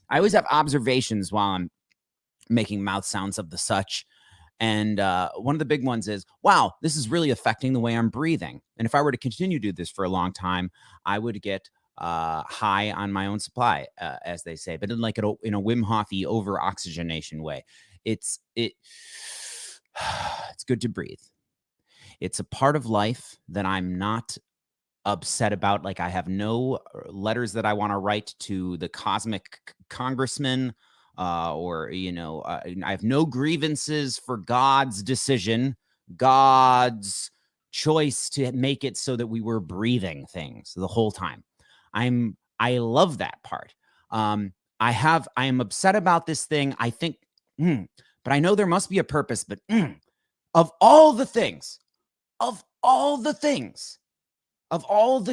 I always have observations while I'm making mouth sounds of the such. And one of the big ones is, wow, this is really affecting the way I'm breathing. And if I were to continue to do this for a long time, I would get high on my own supply, as they say, but in like in a Wim Hof-y over oxygenation way. It's good to breathe. It's a part of life that I'm not upset about. Like, I have no letters that I want to write to the cosmic congressman, or, I have no grievances for God's decision, God's choice to make it so that we were breathing things the whole time. I love that part. I am upset about this thing. I think, but I know there must be a purpose, but of all the things, of all the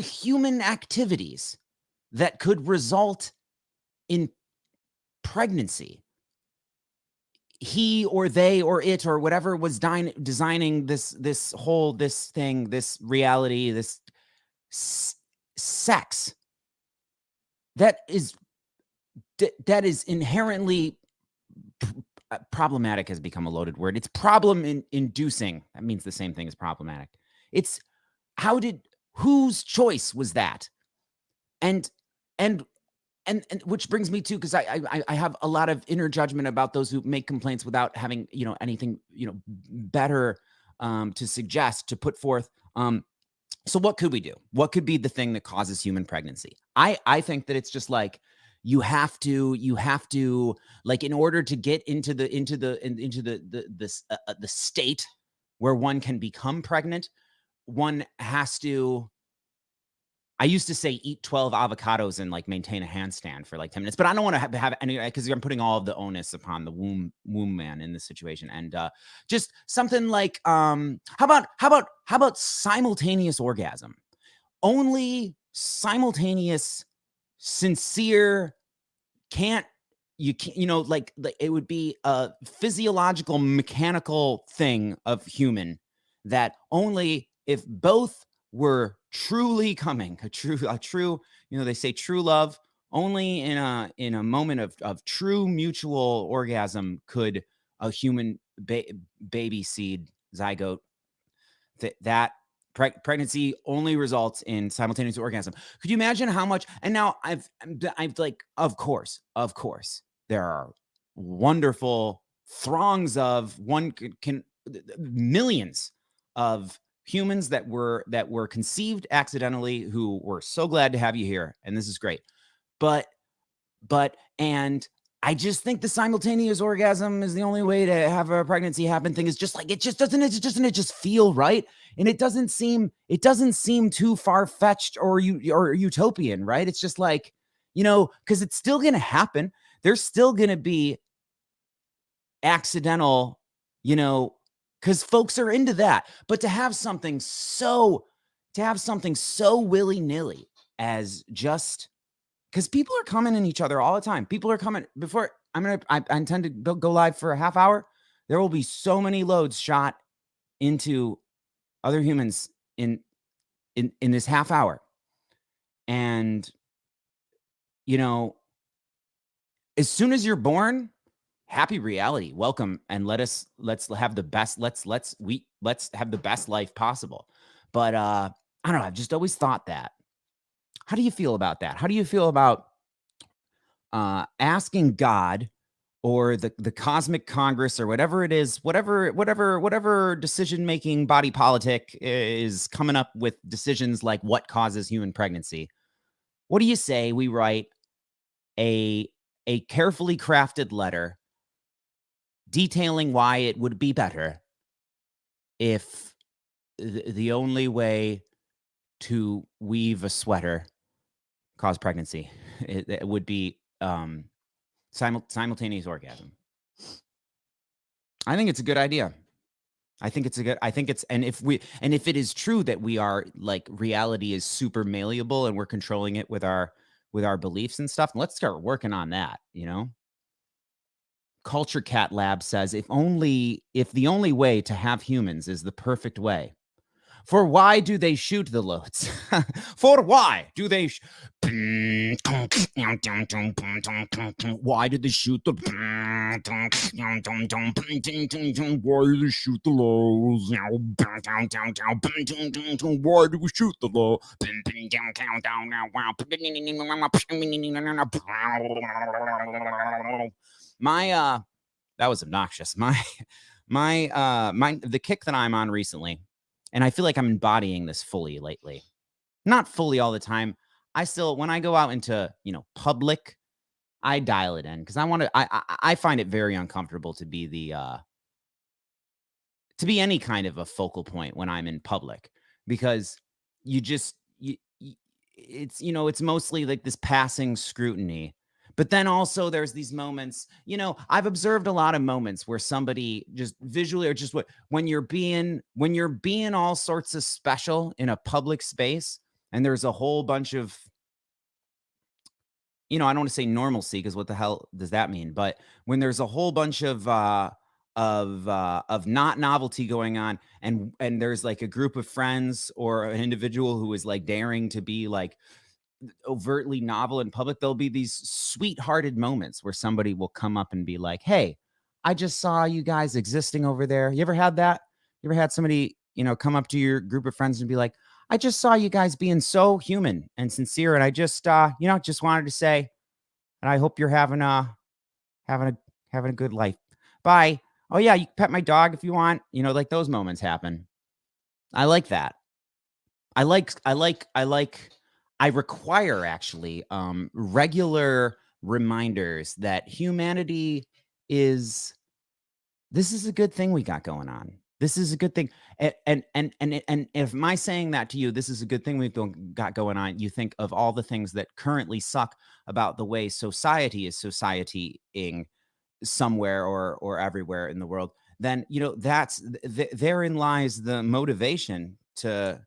human activities that could result in pregnancy, he or they or it or whatever was designing this thing, this reality, this sex, that is inherently problematic has become a loaded word. It's inducing. That means the same thing as problematic. It's whose choice was that? And which brings me to, because I have a lot of inner judgment about those who make complaints without having, anything, better to suggest, to put forth. So what could we do? What could be the thing that causes human pregnancy? I think that it's just like, you have to, like, in order to get into the state where one can become pregnant, one has to, I used to say, eat 12 avocados and like maintain a handstand for like 10 minutes, but I don't want to have any, because I'm putting all of the onus upon the womb man in this situation. And just something like, how about simultaneous orgasm? Only simultaneous, sincere, like it would be a physiological, mechanical thing of human that only if both were truly coming, a true, they say true love, only in a moment of true mutual orgasm could a human baby seed zygote that pregnancy only results in simultaneous orgasm. Could you imagine how much? And now I've like, of course, there are wonderful throngs of millions of humans that were conceived accidentally, who were so glad to have you here, and this is great. But and I just think the simultaneous orgasm is the only way to have a pregnancy happen thing. Is just like, it just feel right, and it doesn't seem too far-fetched or utopian, right? It's just like, because it's still gonna happen. There's still gonna be accidental, because folks are into that. But to have something so willy-nilly as just because people are coming in each other all the time. People are coming before I intend to go live for a half hour. There will be so many loads shot into other humans in this half hour. And, you know, as soon as you're born, happy reality, welcome, and let's have the best, let's have the best life possible. But I don't know, I've just always thought that. How do you feel about that? How do you feel about asking God or the cosmic Congress or whatever it is, whatever decision-making body politic is coming up with decisions like what causes human pregnancy? What do you say we write a carefully crafted letter detailing why it would be better if the only way to weave a sweater caused pregnancy? It would be simultaneous orgasm. I think it's a good idea. And if it is true that we are like reality is super malleable and we're controlling it with our beliefs and stuff, let's start working on that, Culture Cat Lab says if the only way to have humans is the perfect way. For why do they shoot the loads? For why do they why did they shoot the why do they shoot the loads? Why do we shoot the low? My that was obnoxious. The kick that I'm on recently, and I feel like I'm embodying this fully lately. Not fully all the time. I still, when I go out into, public, I dial it in because I find it very uncomfortable to be to be any kind of a focal point when I'm in public, because it's mostly like this passing scrutiny. But then also there's these moments, I've observed a lot of moments where somebody just visually or just when you're being all sorts of special in a public space, and there's a whole bunch of, I don't want to say normalcy because what the hell does that mean? But when there's a whole bunch of not novelty going on, and there's like a group of friends or an individual who is like daring to be like overtly novel in public, there'll be these sweethearted moments where somebody will come up and be like, hey, I just saw you guys existing over there. You ever had that? You ever had somebody, come up to your group of friends and be like, I just saw you guys being so human and sincere, and I just just wanted to say, and I hope you're having a good life. Bye. Oh yeah, you can pet my dog if you want. Like those moments happen. I like that. I require actually regular reminders that humanity this is a good thing we got going on. This is a good thing. And if my saying that to you, this is a good thing we've got going on, you think of all the things that currently suck about the way society is societying somewhere or everywhere in the world, then therein lies the motivation to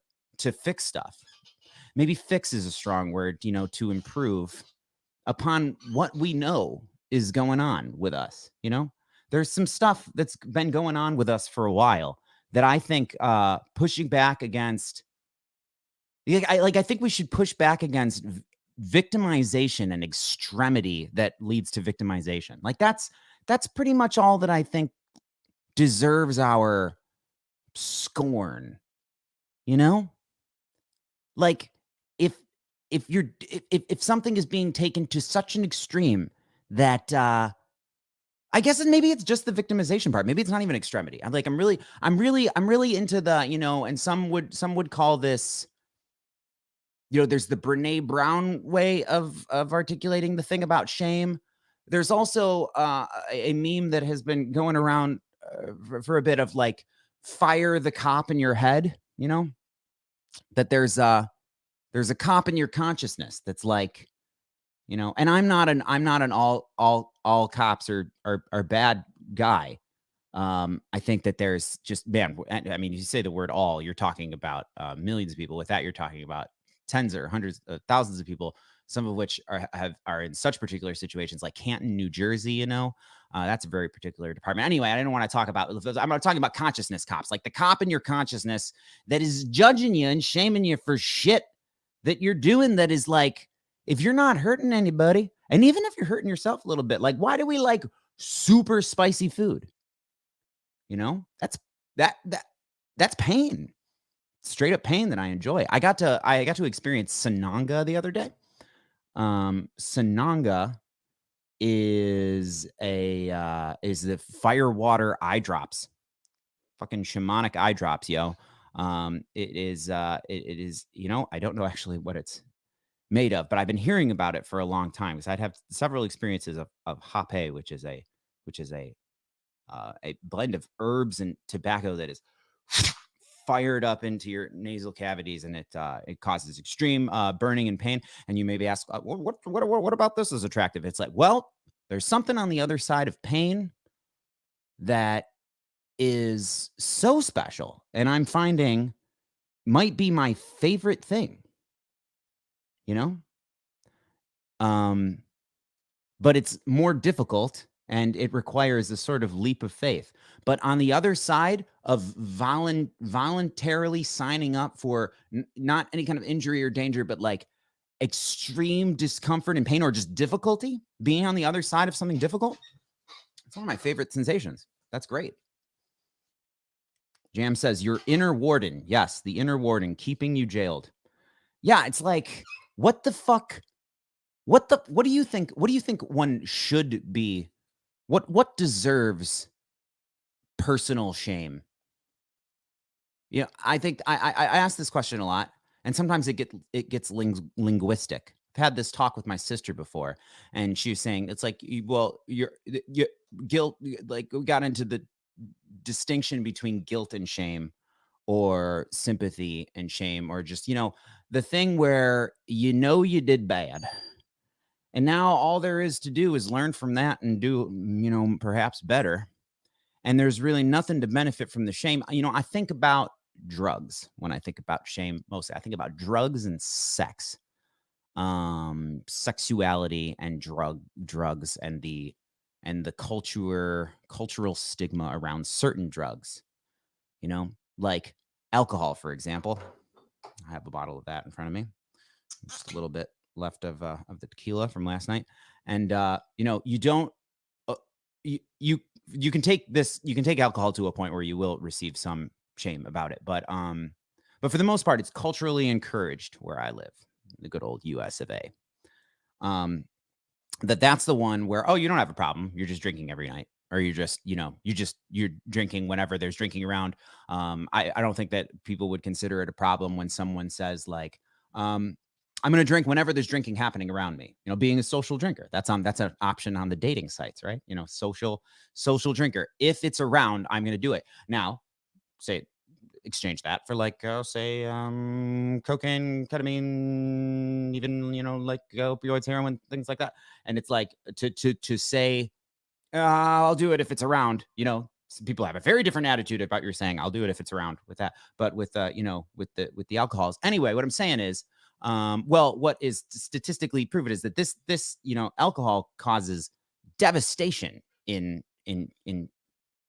fix stuff. Maybe fix is a strong word, to improve upon what we know is going on with us. There's some stuff that's been going on with us for a while that I think pushing back against, I think we should push back against victimization and extremity that leads to victimization. Like that's pretty much all that I think deserves our scorn. Like if something is being taken to such an extreme that I guess maybe it's just the victimization part. Maybe it's not even extremity. I'm really into the, and some would call this, there's the Brene Brown way of articulating the thing about shame. There's also a meme that has been going around for a bit of like fire the cop in your head, that there's a cop in your consciousness that's like, and I'm not an all cops are bad guy. I think that there's just, man, I mean, you say the word all, you're talking about millions of people. With that, you're talking about tens or hundreds of thousands of people. some of which are in such particular situations, like Canton, New Jersey. That's a very particular department. Anyway, I didn't want to talk about. I'm talking about consciousness cops, like the cop in your consciousness that is judging you and shaming you for shit that you're doing. That is like, if you're not hurting anybody, and even if you're hurting yourself a little bit, like, why do we like super spicy food? That's pain, straight up pain that I enjoy. I got to experience Sananga the other day. Sananga is the fire water eye drops, fucking shamanic eye drops, yo. It is I don't know actually what it's made of, but I've been hearing about it for a long time because I'd have several experiences of hape, which is a blend of herbs and tobacco that is fired up into your nasal cavities, and it causes extreme burning and pain. And you maybe ask, what about this is attractive? It's like, well, there's something on the other side of pain that is so special, and I'm finding might be my favorite thing, but it's more difficult and it requires a sort of leap of faith. But on the other side of voluntarily signing up for not any kind of injury or danger, but like extreme discomfort and pain or just difficulty, being on the other side of something difficult, it's one of my favorite sensations. That's great. Jam says, your inner warden. Yes, the inner warden keeping you jailed. Yeah, it's like, what the fuck? What do you think? What do you think one should be? What deserves personal shame? I think I ask this question a lot, and sometimes it gets linguistic. I've had this talk with my sister before, and she was saying it's like, well, your guilt, like we got into the distinction between guilt and shame, or sympathy and shame, or just the thing where you did bad. And now all there is to do is learn from that and do, perhaps better. And there's really nothing to benefit from the shame. I think about drugs when I think about shame. Mostly, I think about drugs and sex, sexuality and drugs, and the cultural stigma around certain drugs. Like alcohol, for example. I have a bottle of that in front of me. Just a little bit left of the tequila from last night, and you don't you can take alcohol to a point where you will receive some shame about it, but for the most part, it's culturally encouraged where I live, the good old US of A. That's the one where, you don't have a problem, you're just drinking every night, or you're drinking whenever there's drinking around. I don't think that people would consider it a problem when someone says like, I'm going to drink whenever there's drinking happening around me. Being a social drinker, that's an option on the dating sites, right? Social drinker. If it's around, I'm going to do it. Now, say exchange that for like, say, cocaine, ketamine, even like opioids, heroin, things like that. And it's like to say, I'll do it if it's around. Some people have a very different attitude about you're saying I'll do it if it's around with that, but with with the alcohols. Anyway, what I'm saying is, what is statistically proven is that this alcohol causes devastation in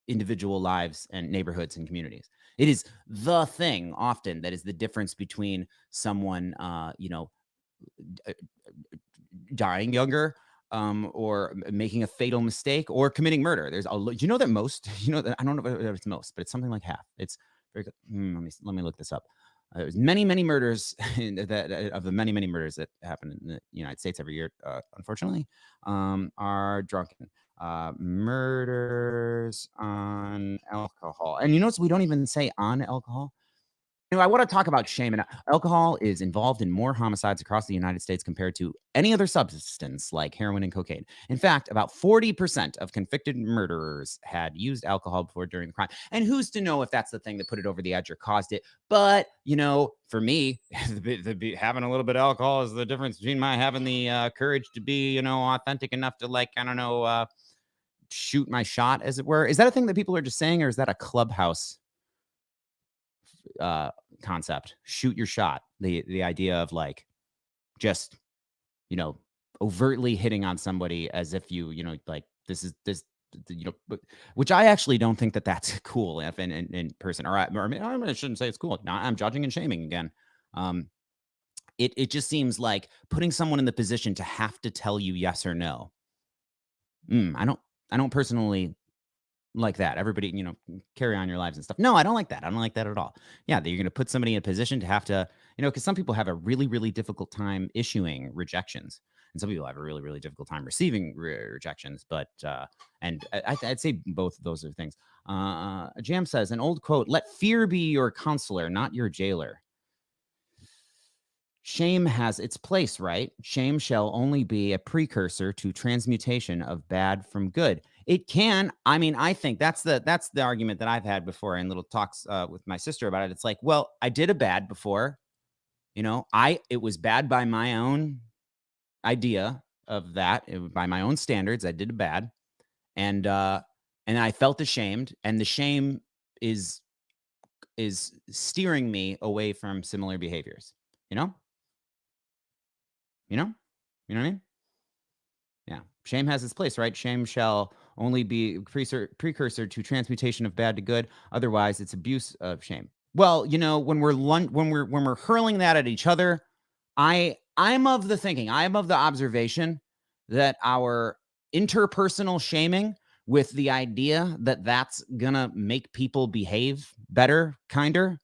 individual lives and neighborhoods and communities. It is the thing often that is the difference between someone dying younger, or making a fatal mistake, or committing murder. There's that most, that I don't know if it's most, but it's something like half. It's very good. Let me look this up. There's many murders of the many murders that happen in the United States every year, unfortunately, are drunken. Murders on alcohol. And we don't even say on alcohol. I want to talk about shame. And alcohol is involved in more homicides across the United States compared to any other substance like heroin and cocaine. In fact, about 40% of convicted murderers had used alcohol before during the crime. And who's to know if that's the thing that put it over the edge or caused it? But, for me, having a little bit of alcohol is the difference between my having the courage to be, authentic enough to, like, I don't know, shoot my shot, as it were. Is that a thing that people are just saying, or is that a Clubhouse concept? Shoot your shot. The idea of like just overtly hitting on somebody as if like this is this, which I actually don't think that that's cool if in person, or I shouldn't say it's cool. Now I'm judging and shaming again. It just seems like putting someone in the position to have to tell you yes or no. I don't personally like that. Everybody, carry on your lives and stuff. No, I don't like that. I don't like that at all. Yeah, that you're going to put somebody in a position to have to, because some people have a really, really difficult time issuing rejections, and some people have a really, really difficult time receiving rejections. But and I'd say both of those are things. Jam says an old quote: "Let fear be your counselor, not your jailer." Shame has its place, right? Shame shall only be a precursor to transmutation of bad from good. It can. I mean, I think that's the argument that I've had before in little talks with my sister about it. It's like, well, I did a bad before. It was bad by my own idea of that, by my own standards. I did a bad, and I felt ashamed, and the shame is steering me away from similar behaviors. You know. You know what I mean? Yeah. Shame has its place, right? Shame shall only be precursor to transmutation of bad to good. Otherwise, it's abuse of shame. Well, when we're hurling that at each other, I'm of the observation that our interpersonal shaming, with the idea that that's gonna make people behave better, kinder,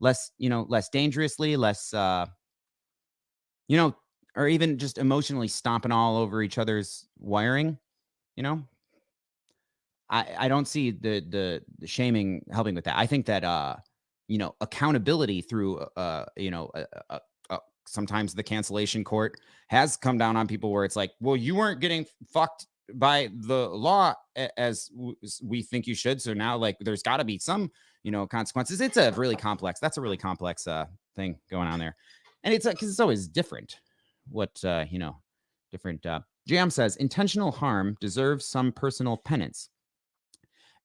less dangerously, less or even just emotionally stomping all over each other's wiring, you know? I don't see the shaming helping with that. I think that accountability through sometimes the cancellation court has come down on people where it's like, well, you weren't getting fucked by the law as we think you should, so now like there's got to be some consequences. That's a really complex thing going on there, and it's because it's always different. Different. Jam says intentional harm deserves some personal penance,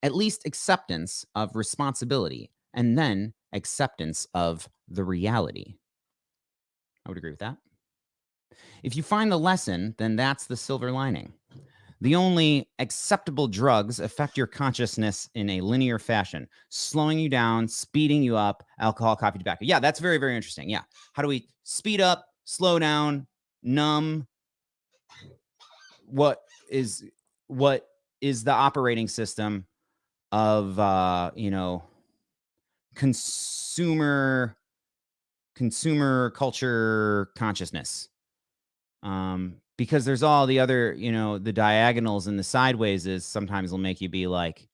at least acceptance of responsibility, and then acceptance of the reality. I would agree with that. If you find the lesson, then that's the silver lining. The only acceptable drugs affect your consciousness in a linear fashion, slowing you down, speeding you up, alcohol, coffee, tobacco. Yeah, that's very, very interesting. Yeah. How do we speed up, slow down, numb? What is the operating system of consumer culture consciousness? Because there's all the other, the diagonals and the sideways is sometimes will make you be like,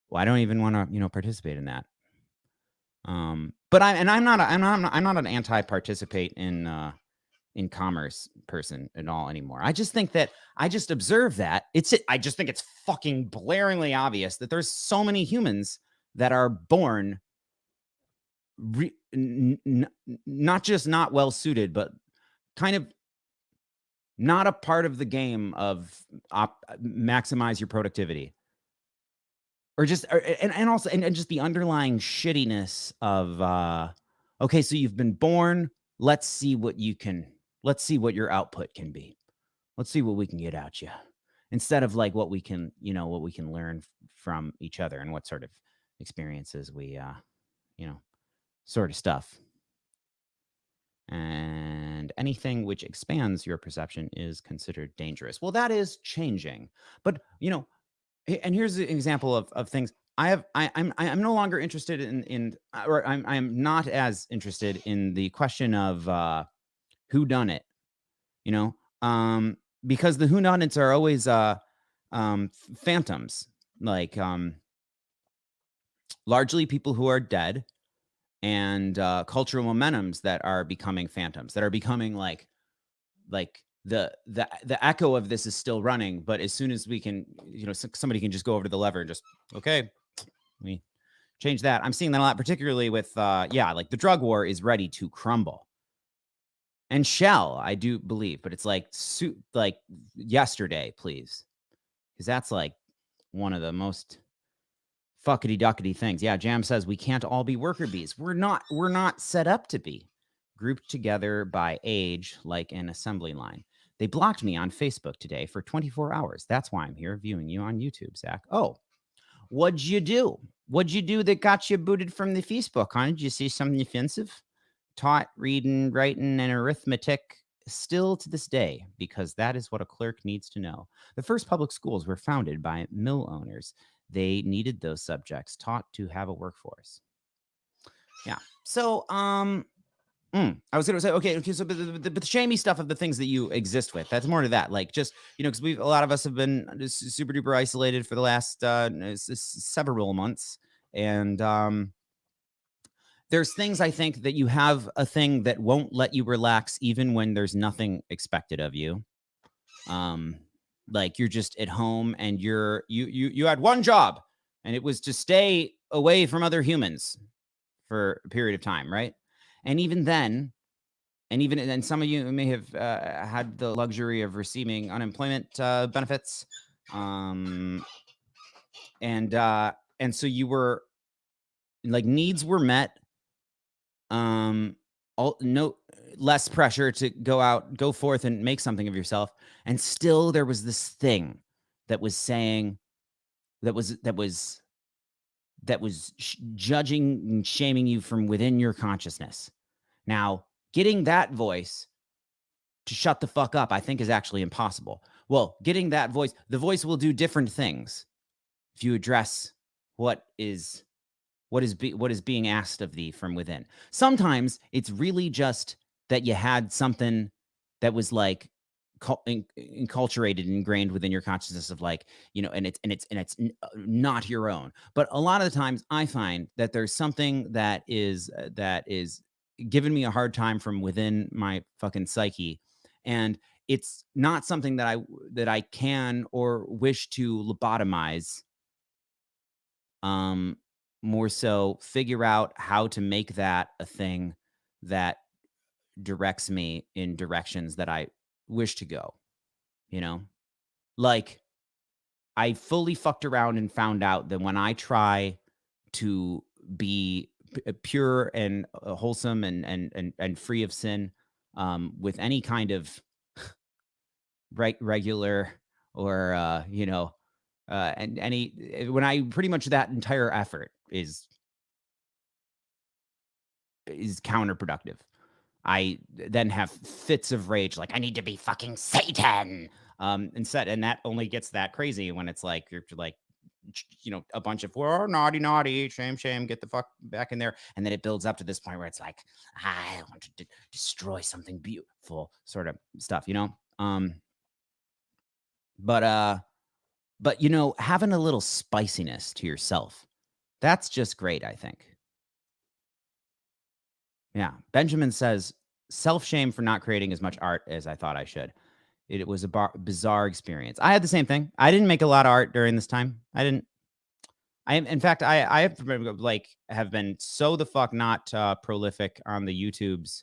well, I don't even want to, participate in that. But I'm not an anti-participate in commerce person at all anymore. I just think that I just observe that I just think it's fucking blaringly obvious that there's so many humans that are born not just not well suited, but kind of not a part of the game of maximize your productivity, or just and also and just the underlying shittiness of okay, so you've been born, let's see what your output can be, let's see what we can get out you, instead of like what we can learn from each other and what sort of experiences we sort of stuff. And anything which expands your perception is considered dangerous. Well, that is changing. But, and here's an example of things. I'm no longer interested or I'm not as interested in the question of who done it, because the whodunits are always phantoms, like largely people who are dead, and cultural momentums that are becoming phantoms, that are becoming like the echo of this is still running, but as soon as we can, somebody can just go over to the lever and just, okay, we change that. I'm seeing that a lot, particularly with like the drug war is ready to crumble, and I do believe, but it's like yesterday, please, because that's like one of the most fuckity duckety things. Yeah, Jam says we can't all be worker bees. We're not set up to be. grouped together by age like an assembly line. They blocked me on Facebook today for 24 hours. That's why I'm here viewing you on YouTube, Zach. Oh, what'd you do? What'd you do that got you booted from the Facebook, huh? Did you see something offensive? Taught reading, writing, and arithmetic still to this day, because that is what a clerk needs to know. The first public schools were founded by mill owners. They needed those subjects taught to have a workforce. Yeah. So, I was gonna say, okay. So, but the shamey stuff of the things that you exist with, that's more to that. Like, just because a lot of us have been super duper isolated for the last several months, and there's things I think that you have a thing that won't let you relax, even when there's nothing expected of you. Like you're just at home and you had one job, and it was to stay away from other humans for a period of time, right? And even then, and some of you may have had the luxury of receiving unemployment benefits, and so you were like, needs were met, no less pressure to go forth and make something of yourself, and still there was this thing that was saying, that was judging and shaming you from within your consciousness. Now, getting that voice to shut the fuck up, I think, is actually impossible. Well, getting that voice, the voice will do different things if you address what is being asked of thee from within. Sometimes it's really just that you had something that was like enculturated and ingrained within your consciousness of, like, and it's not your own. But a lot of the times I find that there's something that is giving me a hard time from within my fucking psyche, and it's not something that I can or wish to lobotomize. More so figure out how to make that a thing that directs me in directions that I wish to go, Like, I fully fucked around and found out that when I try to be pure and wholesome and free of sin, with any kind of regular or and when I pretty much, that entire effort is counterproductive. I then have fits of rage, like, I need to be fucking Satan. Instead, and that only gets that crazy when it's like you're like, a bunch of, oh, naughty, naughty, shame, shame, get the fuck back in there, and then it builds up to this point where it's like, I want to destroy something beautiful, sort of stuff, But having a little spiciness to yourself, that's just great, I think. Yeah. Benjamin says, self-shame for not creating as much art as I thought I should. It was a bizarre experience. I had the same thing. I didn't make a lot of art during this time. In fact, I have been so the fuck not prolific on the YouTubes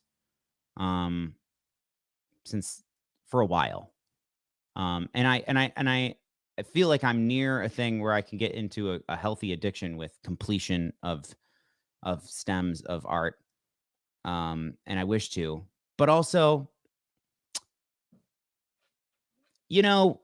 since for a while. And I feel like I'm near a thing where I can get into a healthy addiction with completion of stems of art. And I wish to, but also, I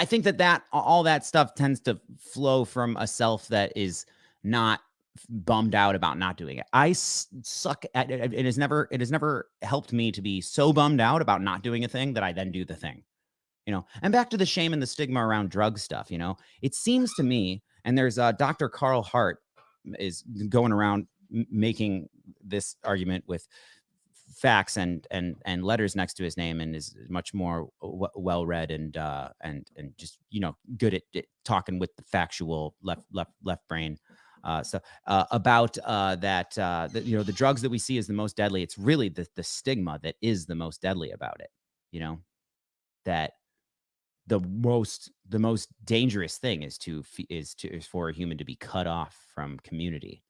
think that all that stuff tends to flow from a self that is not bummed out about not doing it. I suck at it. It has never helped me to be so bummed out about not doing a thing that I then do the thing. And back to the shame and the stigma around drug stuff. It seems to me, and there's Dr. Carl Hart is going around making this argument with facts and letters next to his name, and is much more well read and just good at talking with the factual left brain stuff about that the drugs that we see as the most deadly. It's really the stigma that is the most deadly about it. That the most dangerous thing is for a human to be cut off from community.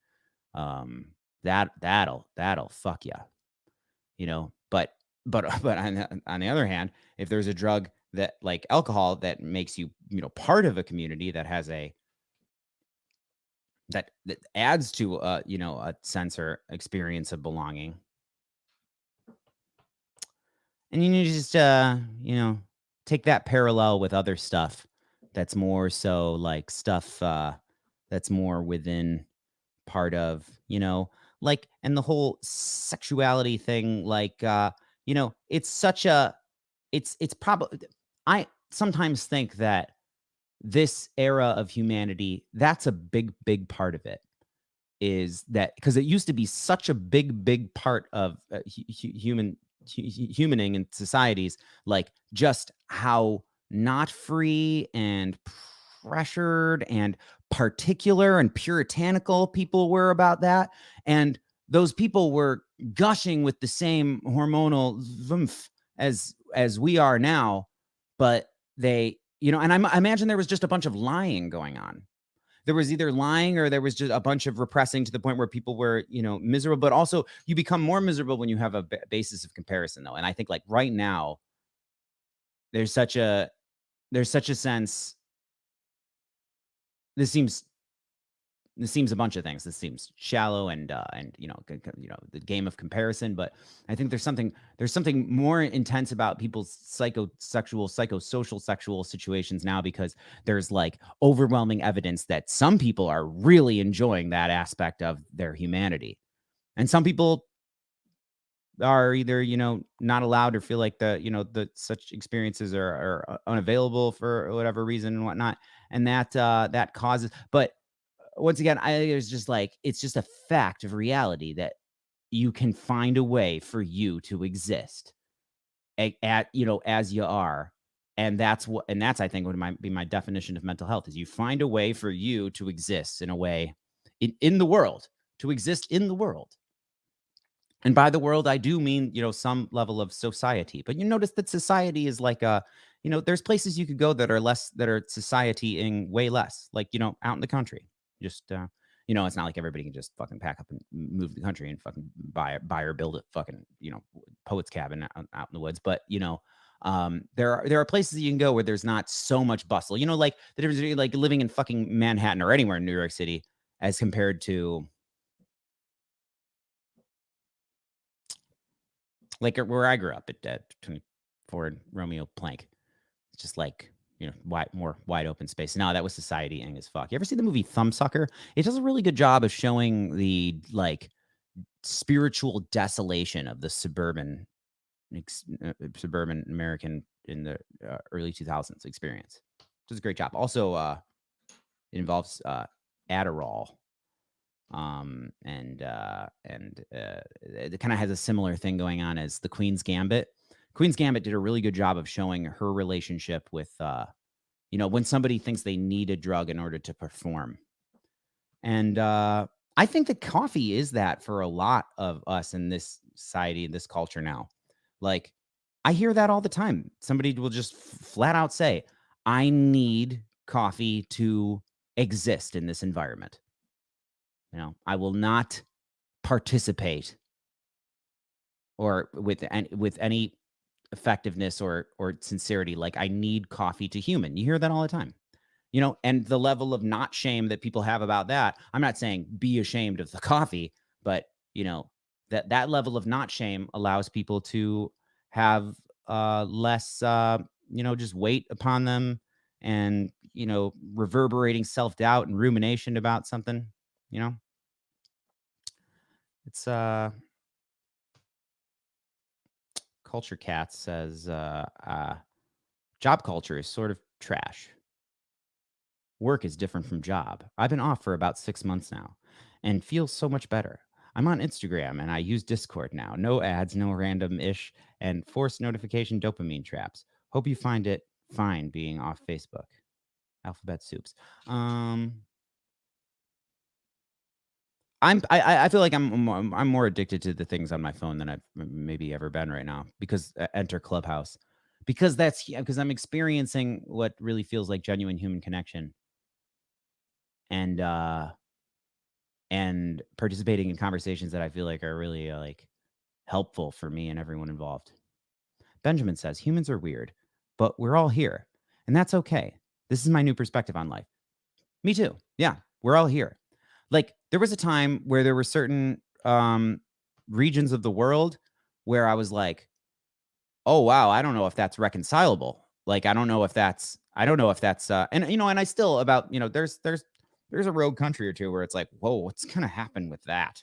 That'll fuck you. But on the other hand, if there's a drug that, like alcohol, that makes you part of a community that has a that adds to a sense or experience of belonging. And you need to just take that parallel with other stuff that's more so like stuff that's more within part of, like, and the whole sexuality thing, like, it's such a it's probably I sometimes think that this era of humanity, that's a big part of it. Is that because it used to be such a big part of humaning in societies, like just how not free and pressured and particular and puritanical people were about that. And those people were gushing with the same hormonal oomph as we are now, but I imagine there was just a bunch of lying going on. There was either lying or there was just a bunch of repressing to the point where people were, miserable. But also, you become more miserable when you have a basis of comparison, though. And I think, like, right now, there's such a sense. This seems a bunch of things. This seems shallow and the game of comparison. But I think there's something more intense about people's psychosocial sexual situations now, because there's like overwhelming evidence that some people are really enjoying that aspect of their humanity, and some people are either not allowed or feel like the such experiences are unavailable for whatever reason and whatnot, and that causes. But once again, it's just like, it's just a fact of reality that you can find a way for you to exist as you are. And that's I think what might be my definition of mental health, is you find a way for you to exist in a way in the world, to exist in the world. And by the world, I do mean, some level of society. But you notice that society is like there's places you could go that are society-ing way less, like, out in the country. Just, it's not like everybody can just fucking pack up and move to the country and fucking buy or build a fucking, poet's cabin out in the woods. But, there are places that you can go where there's not so much bustle. Like the difference between like living in fucking Manhattan or anywhere in New York City as compared to like where I grew up at 24 and Romeo Plank. It's just like, more wide open space. No, that was society-ing as fuck. You ever see the movie Thumbsucker? It does a really good job of showing the like spiritual desolation of the suburban American in the early 2000s experience. It does a great job. Also, it involves Adderall. It kind of has a similar thing going on as the Queen's Gambit. Queen's Gambit did a really good job of showing her relationship with, when somebody thinks they need a drug in order to perform. And I think that coffee is that for a lot of us in this society, in this culture now. Like, I hear that all the time. Somebody will just flat out say, I need coffee to exist in this environment. I will not participate or with any effectiveness or sincerity. Like, I need coffee to human. You hear that all the time. And the level of not shame that people have about that. I'm not saying be ashamed of the coffee, but that level of not shame allows people to have less just weight upon them, and reverberating self-doubt and rumination about something. It's Culture Cat says job culture is sort of trash. Work is different from job. I've been off for about 6 months now and feel so much better. I'm on Instagram and I use Discord now. No ads, no random ish, and forced notification dopamine traps. Hope you find it fine being off Facebook. Alphabet soups. I feel like I'm more addicted to the things on my phone than I've maybe ever been right now, because enter Clubhouse, because because I'm experiencing what really feels like genuine human connection, and participating in conversations that I feel like are really like helpful for me and everyone involved. Benjamin says humans are weird, but we're all here, and that's okay. This is my new perspective on life. Me too. Yeah, we're all here. like there was a time where there were certain regions of the world where I was like, oh wow, I don't know if that's reconcilable. Like I don't know if that's and and I still about, there's a rogue country or two where it's like, whoa, what's gonna happen with that?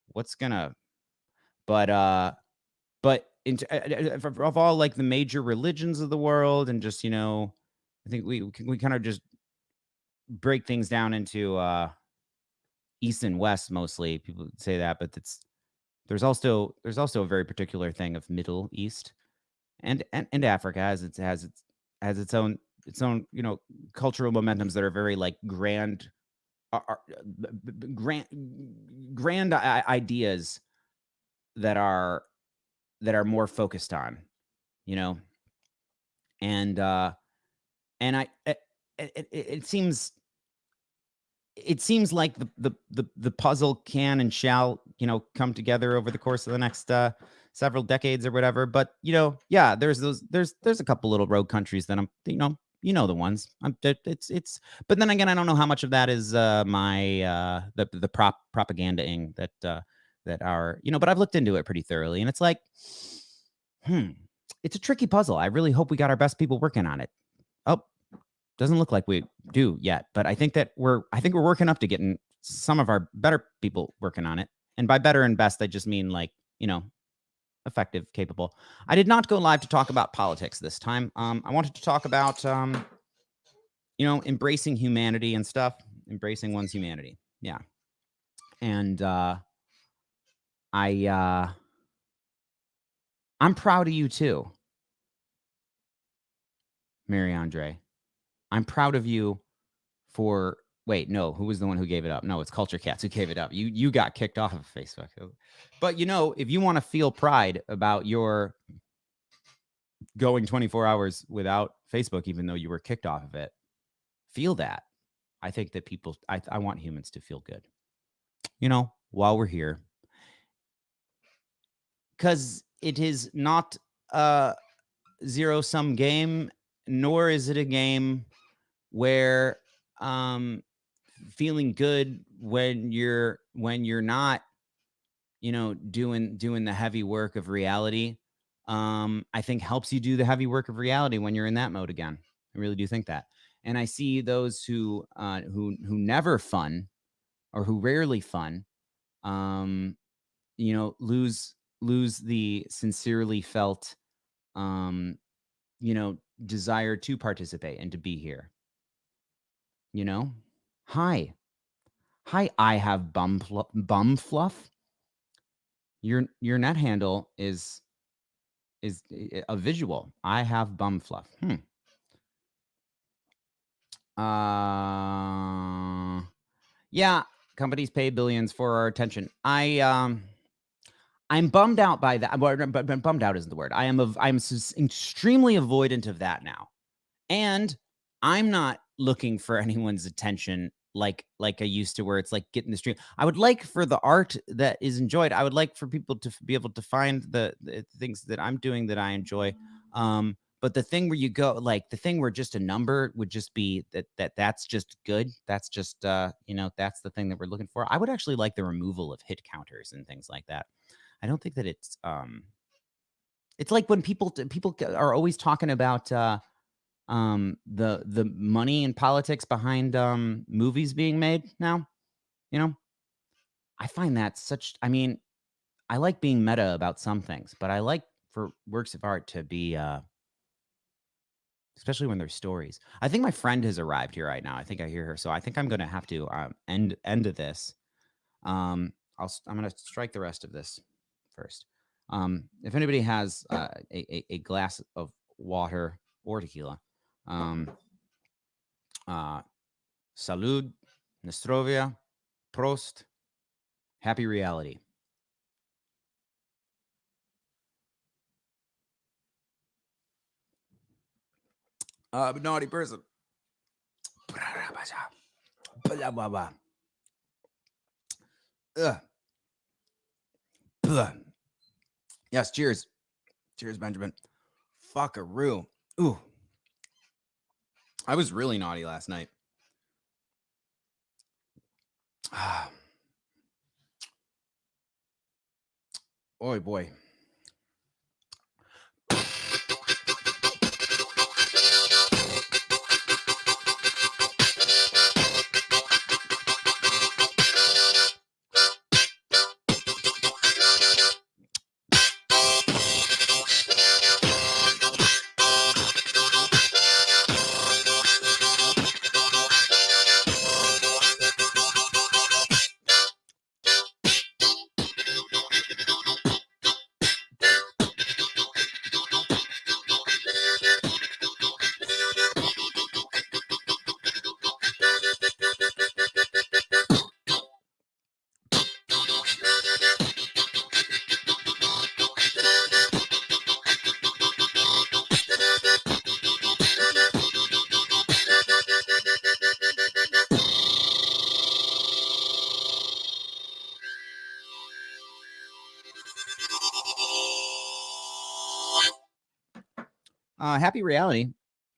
What's gonna but of all like the major religions of the world and just, I think we kind of just break things down into east and west mostly. People say that, but there's also a very particular thing of Middle East and Africa has its own cultural momentums that are very like grand grand ideas that are more focused on, you know, and it seems like the puzzle can and shall, come together over the course of the next several decades or whatever. But yeah, there's a couple little rogue countries that I'm, the ones. It's but then again, I don't know how much of that is my the propagandaing that are, but I've looked into it pretty thoroughly, and it's like, it's a tricky puzzle. I really hope we got our best people working on it. Oh, doesn't look like we do yet, but I think we're working up to getting some of our better people working on it. And by better and best, I just mean like, effective, capable. I did not go live to talk about politics this time. I wanted to talk about, embracing humanity and stuff, embracing one's humanity. Yeah. And I'm proud of you too, Mary Andre. I'm proud of you for wait, no, who was the one who gave it up? No, it's Culture Cats who gave it up. You got kicked off of Facebook. But if you want to feel pride about your going 24 hours without Facebook, even though you were kicked off of it, feel that. I think that I want humans to feel good, while we're here. Because it is not a zero-sum game, nor is it a game where feeling good when you're not, doing the heavy work of reality, I think helps you do the heavy work of reality when you're in that mode again. I really do think that. And I see those who never fun or who rarely fun, lose the sincerely felt, desire to participate and to be here. Hi, I have bum fluff. Your net handle is a visual. I have bum fluff. Yeah, companies pay billions for our attention. I'm bummed out by that. But bummed out isn't the word. I'm extremely avoidant of that now. And I'm not looking for anyone's attention like I used to, where it's like getting the stream. I would like for the art that is enjoyed. I would like for people to be able to find the things that I'm doing that I enjoy. But the thing where you go, like the thing where just a number would just be that's just good. That's just that's the thing that we're looking for. I would actually like the removal of hit counters and things like that. I don't think that it's like when people are always talking about the money and politics behind movies being made now. I find that I like being meta about some things, but I like for works of art to be especially when there's stories. I think my friend has arrived here right now. I think I hear her, so I think I'm gonna have to end this. I'm gonna strike the rest of this first. If anybody has a glass of water or tequila, salud, nostrovia, prost, happy reality. Naughty person. Yes, cheers. Cheers, Benjamin. Fuckaroo. Ooh. I was really naughty last night. Oh boy. Happy reality.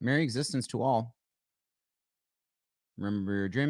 Merry existence to all. Remember dreaming.